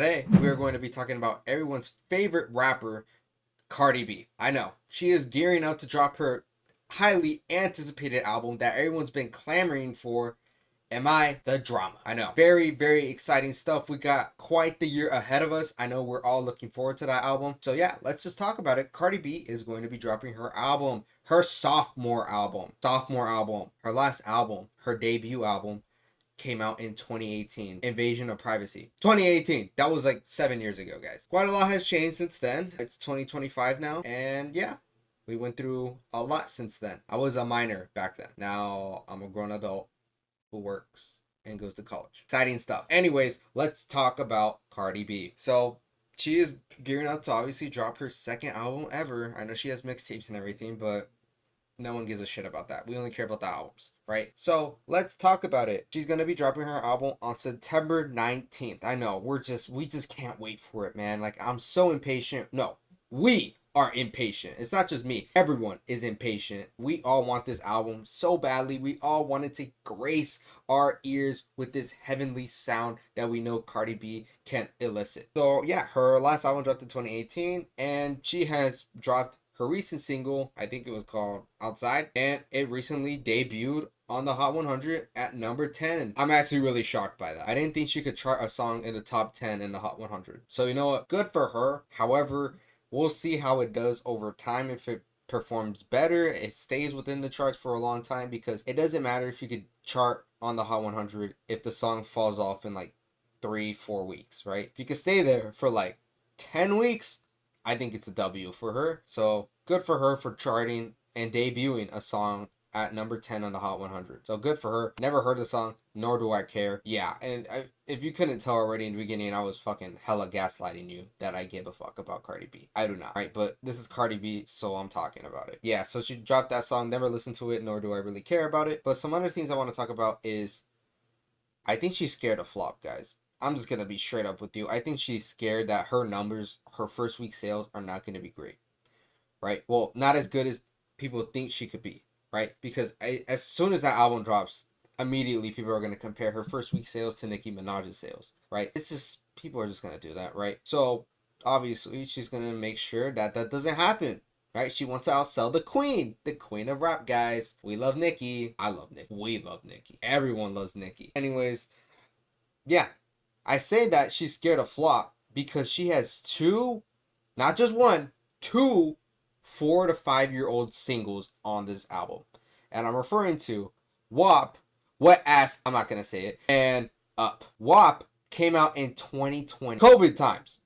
Today, we are going to be talking about everyone's favorite rapper, Cardi B. I know, she is gearing up to drop her highly anticipated album that everyone's been clamoring for. Am I the Drama? I know. Very, very exciting stuff. We got quite the year ahead of us. I know we're all looking forward to that album. So yeah, let's just talk about it. Cardi B is going to be dropping her album, her sophomore album. Sophomore album. Her last album, her debut album, came out in 2018. Invasion of Privacy. 2018. That was like 7 years ago, guys. Quite a lot has changed since then. It's 2025 now. And yeah, we went through a lot since then. I was a minor back then. Now I'm a grown adult who works and goes to college. Exciting stuff. Anyways, let's talk about Cardi B. So she is gearing up to obviously drop her second album ever. I know she has mixtapes and everything, but no one gives a shit about that. We only care about the albums, right? So let's talk about it. She's gonna be dropping her album on September 19th. I know, we just can't wait for it, man. Like, I'm so impatient. No, we are impatient. It's not just me. Everyone is impatient. We all want this album so badly. We all wanted to grace our ears with this heavenly sound that we know Cardi B can elicit. So yeah, her last album dropped in 2018, and she has dropped her recent single, I think it was called Outside, and it recently debuted on the Hot 100 at number 10. I'm actually really shocked by that. I didn't think she could chart a song in the top 10 in the Hot 100. So you know what? Good for her. However, we'll see how it does over time. If it performs better, it stays within the charts for a long time, because it doesn't matter if you could chart on the Hot 100 if the song falls off in like 3-4 weeks, right? If you could stay there for like 10 weeks, I think it's a W for her. So good for her for charting and debuting a song at number 10 on the Hot 100. So good for her. Never heard the song, nor do I care. Yeah, and if you couldn't tell already in the beginning, I was fucking hella gaslighting you that I give a fuck about Cardi B. I do not, right? But this is Cardi B, so I'm talking about it. Yeah, so she dropped that song, never listened to it, nor do I really care about it. But some other things I want to talk about is I think she's scared of flop, guys. I'm just gonna be straight up with you. I think she's scared that her numbers, her first week sales, are not gonna be great, right? Well, not as good as people think she could be, right? Because as soon as that album drops, immediately people are gonna compare her first week sales to Nicki Minaj's sales, right? It's just, people are just gonna do that, right? So obviously she's gonna make sure that that doesn't happen. Right, she wants to outsell the queen of rap, guys. We love Nicki. I love Nicki. We love Nicki. Everyone loves Nicki. Anyways, yeah, I say that she's scared of flop because she has two, not just one, two 4 to 5 year old singles on this album. And I'm referring to WAP, Wet Ass, I'm not going to say it, and Up. WAP came out in 2020, COVID times.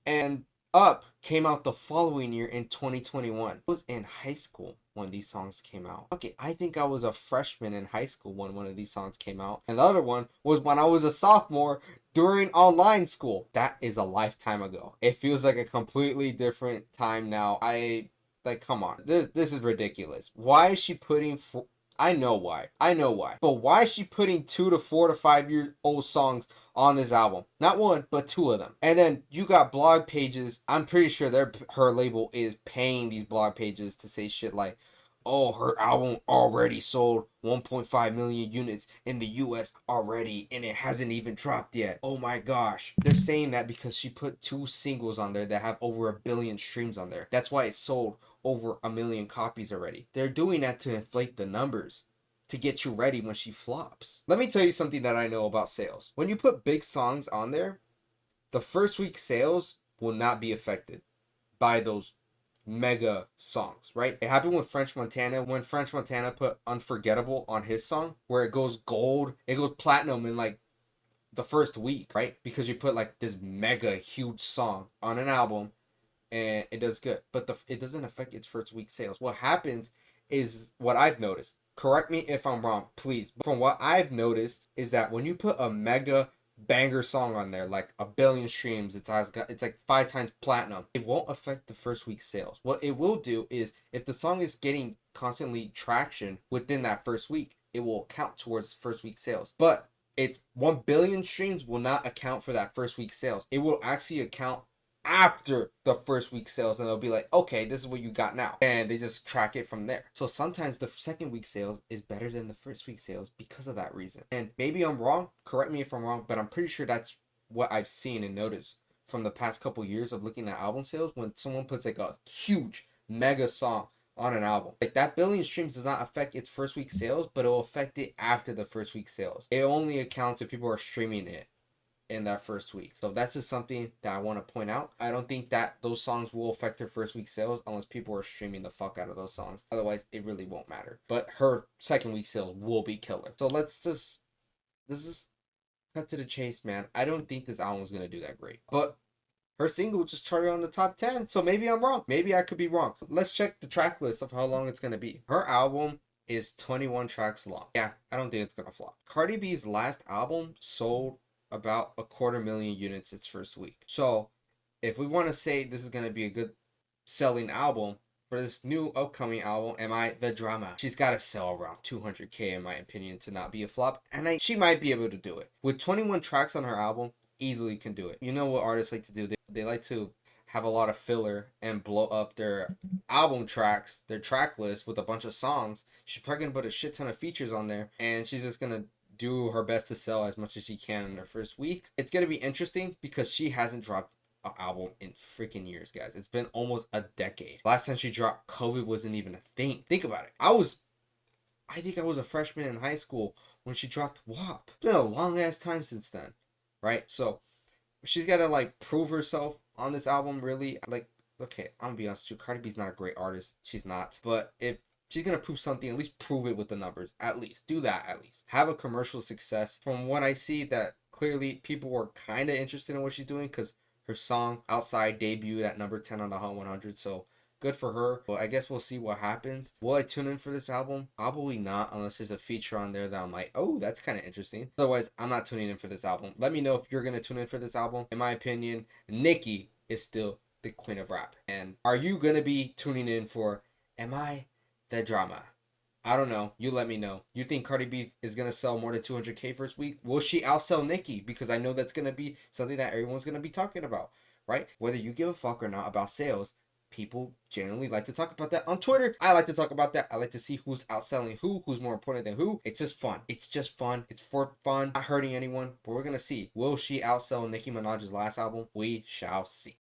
And Up came out the following year in 2021. I was in high school when these songs came out. Okay, I think I was a freshman in high school when one of these songs came out. And the other one was when I was a sophomore during online school. That is a lifetime ago. It feels like a completely different time now. Like, come on. This is ridiculous. Why is she putting I know why. I know why. But why is she putting 2 to 4 to 5 year old songs on this album? Not one, but two of them. And then you got blog pages. I'm pretty sure her label is paying these blog pages to say shit like, oh, her album already sold 1.5 million units in the US already, and it hasn't even dropped yet. Oh my gosh. They're saying that because she put two singles on there that have over 1 billion streams on there. That's why it sold over 1 million copies already. They're doing that to inflate the numbers, to get you ready when she flops. Let me tell you something that I know about sales. When you put big songs on there, the first week sales will not be affected by those mega songs, right? It happened with French Montana when French Montana put Unforgettable on his song, where it goes gold, it goes platinum in like the first week, right? Because you put like this mega huge song on an album and it does good, but it doesn't affect its first week sales. What happens is, what I've noticed, correct me if I'm wrong, please, but from what I've noticed is that when you put a mega banger song on there, like 1 billion streams, it's like 5 times platinum, it won't affect the first week sales. What it will do is, if the song is getting constantly traction within that first week, it will count towards first week sales. But it's 1 billion streams will not account for that first week sales. It will actually account after the first week sales, and they'll be like, okay, this is what you got now, and they just track it from there. So sometimes the second week sales is better than the first week sales because of that reason. And maybe I'm wrong, correct me if I'm wrong, but I'm pretty sure that's what I've seen and noticed from the past couple years of looking at album sales. When someone puts like a huge mega song on an album, like that billion streams does not affect its first week sales, but it will affect it after the first week sales. It only accounts if people are streaming it in that first week. So that's just something that I want to point out. I don't think that those songs will affect her first week sales unless people are streaming the fuck out of those songs. Otherwise, it really won't matter. But her second week sales will be killer. So let's just this is cut to the chase, man. I don't think this album is gonna do that great. But her single just charted on the top 10, so maybe I'm wrong. Maybe I could be wrong. Let's check the track list of how long it's gonna be. Her album is 21 tracks long. Yeah, I don't think it's gonna flop. Cardi B's last album sold about 250,000 units its first week. So if we want to say this is gonna be a good selling album for this new upcoming album, Am I the Drama, she's got to sell around 200K in my opinion to not be a flop, and she might be able to do it with 21 tracks on her album. Easily can do it. You know what artists like to do? They like to have a lot of filler and blow up their album tracks, their track list with a bunch of songs. She's probably gonna put a shit ton of features on there, and she's just gonna do her best to sell as much as she can in her first week. It's gonna be interesting because she hasn't dropped an album in freaking years, guys. It's been almost a decade. Last time she dropped, COVID wasn't even a thing. Think about it. I think I was a freshman in high school when she dropped WAP. It's been a long ass time since then, right? So she's got to like prove herself on this album, really. Like, okay, I'm gonna be honest with you, Cardi B's not a great artist. She's not. But if she's gonna prove something, at least prove it with the numbers. At least do that. At least have a commercial success. From what I see, that clearly people were kind of interested in what she's doing because her song Outside debuted at number 10 on the Hot 100. So good for her. But I guess we'll see what happens. Will I tune in for this album? Probably not, unless there's a feature on there that I'm like, oh, that's kind of interesting. Otherwise, I'm not tuning in for this album. Let me know if you're gonna tune in for this album. In my opinion, Nicki is still the queen of rap. And are you gonna be tuning in for Am I the Drama? I don't know. You let me know. You think Cardi B is gonna sell more than 200K first week? Will she outsell Nicki? Because I know that's gonna be something that everyone's gonna be talking about, right? Whether you give a fuck or not about sales, people generally like to talk about that on Twitter. I like to talk about that. I like to see who's outselling who's more important than who. It's just fun. It's just fun. It's for fun. Not hurting anyone. But we're gonna see. Will she outsell Nicki Minaj's last album? We shall see.